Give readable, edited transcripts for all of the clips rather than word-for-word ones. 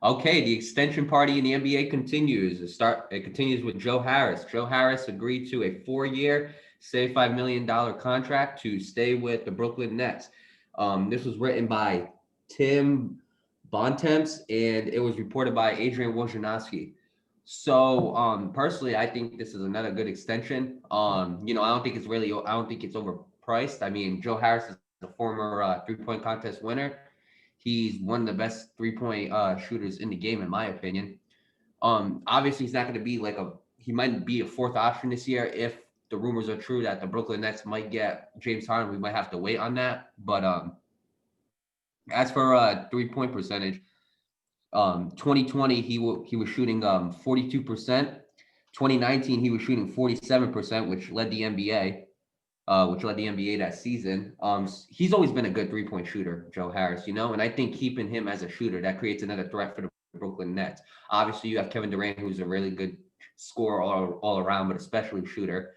Okay, the extension party in the NBA continues. It continues with Joe Harris. Joe Harris agreed to a 4-year, $75 million contract to stay with the Brooklyn Nets. This was written by Tim Bontemps, and it was reported by Adrian Wojnarowski. So, personally, I think this is another good extension. I don't think it's overpriced. I mean, Joe Harris is a former 3-point contest winner. He's one of the best 3-point shooters in the game, in my opinion. Obviously, he's not going to be he might be a fourth option this year if the rumors are true that the Brooklyn Nets might get James Harden. We might have to wait on that. But as for 3-point percentage, 2020 he was shooting 42%. 2019 he was shooting 47%, which led the NBA that season. He's always been a good 3-point shooter, Joe Harris, and I think keeping him as a shooter that creates another threat for the Brooklyn Nets. Obviously, you have Kevin Durant, who's a really good scorer all around, but especially shooter.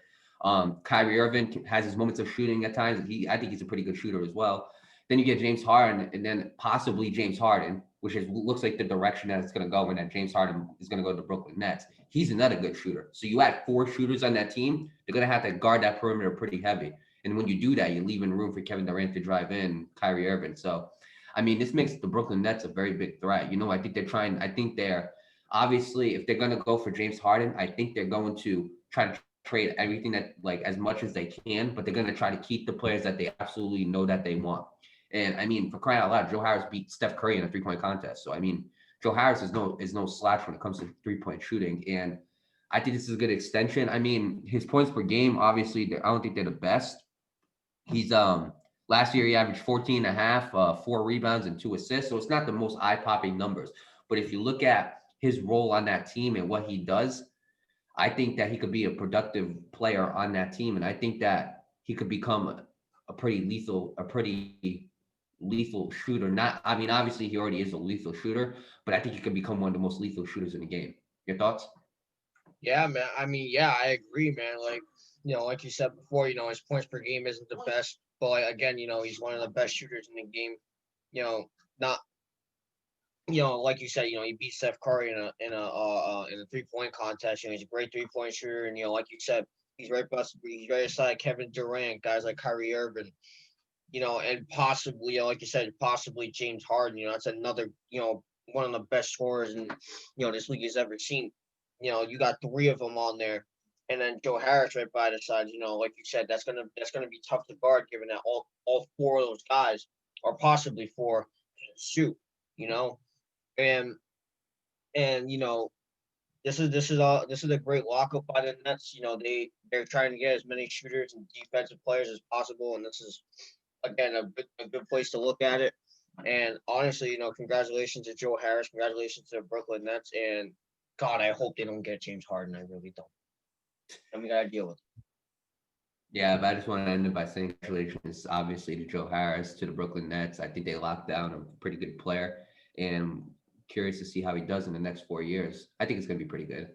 Kyrie Irving has his moments of shooting at times. I think he's a pretty good shooter as well. Then you get James Harden, and then possibly James Harden, looks like the direction that it's going to go, and that James Harden is going to go to the Brooklyn Nets. He's another good shooter. So you add 4 shooters on that team, they're going to have to guard that perimeter pretty heavy. And when you do that, you're leaving room for Kevin Durant to drive in, Kyrie Irving. So, I mean, this makes the Brooklyn Nets a very big threat. I think they're obviously, if they're going to go for James Harden, I think they're going to try to trade everything that, as much as they can, but they're going to try to keep the players that they absolutely know that they want. And I mean, for crying out loud, Joe Harris beat Steph Curry in a 3-point contest. So, I mean, Joe Harris is no slouch when it comes to 3-point shooting. And I think this is a good extension. I mean, his points per game, obviously, I don't think they're the best. He's last year he averaged 14 and a half, 4 rebounds and 2 assists. So it's not the most eye-popping numbers. But if you look at his role on that team and what he does, I think that he could be a productive player on that team. And I think that he could become a pretty lethal shooter. Obviously he already is a lethal shooter, but I think he could become one of the most lethal shooters in the game. Your thoughts? Yeah, man. I mean, yeah, I agree, man. Like you said before, his points per game isn't the best, but again, he's one of the best shooters in the game. Not, like you said, he beat Steph Curry in a 3-point contest. He's a great 3-point shooter, and like you said, he's right beside Kevin Durant, guys like Kyrie Irving, and possibly, like you said, possibly James Harden. That's another, one of the best scorers in, this league has ever seen. You got 3 of them on there, and then Joe Harris right by the side. Like you said, that's gonna be tough to guard, given that all 4 of those guys, or possibly 4, can shoot. You know, and and this is a great lockup by the Nets. They're trying to get as many shooters and defensive players as possible, and this is again a good place to look at it. And honestly, congratulations to Joe Harris, congratulations to the Brooklyn Nets, and God, I hope they don't get James Harden. I really don't. And we gotta deal with it. Yeah, but I just want to end it by saying congratulations, obviously, to Joe Harris, to the Brooklyn Nets. I think they locked down a pretty good player, and curious to see how he does in the next 4 years. I think it's going to be pretty good.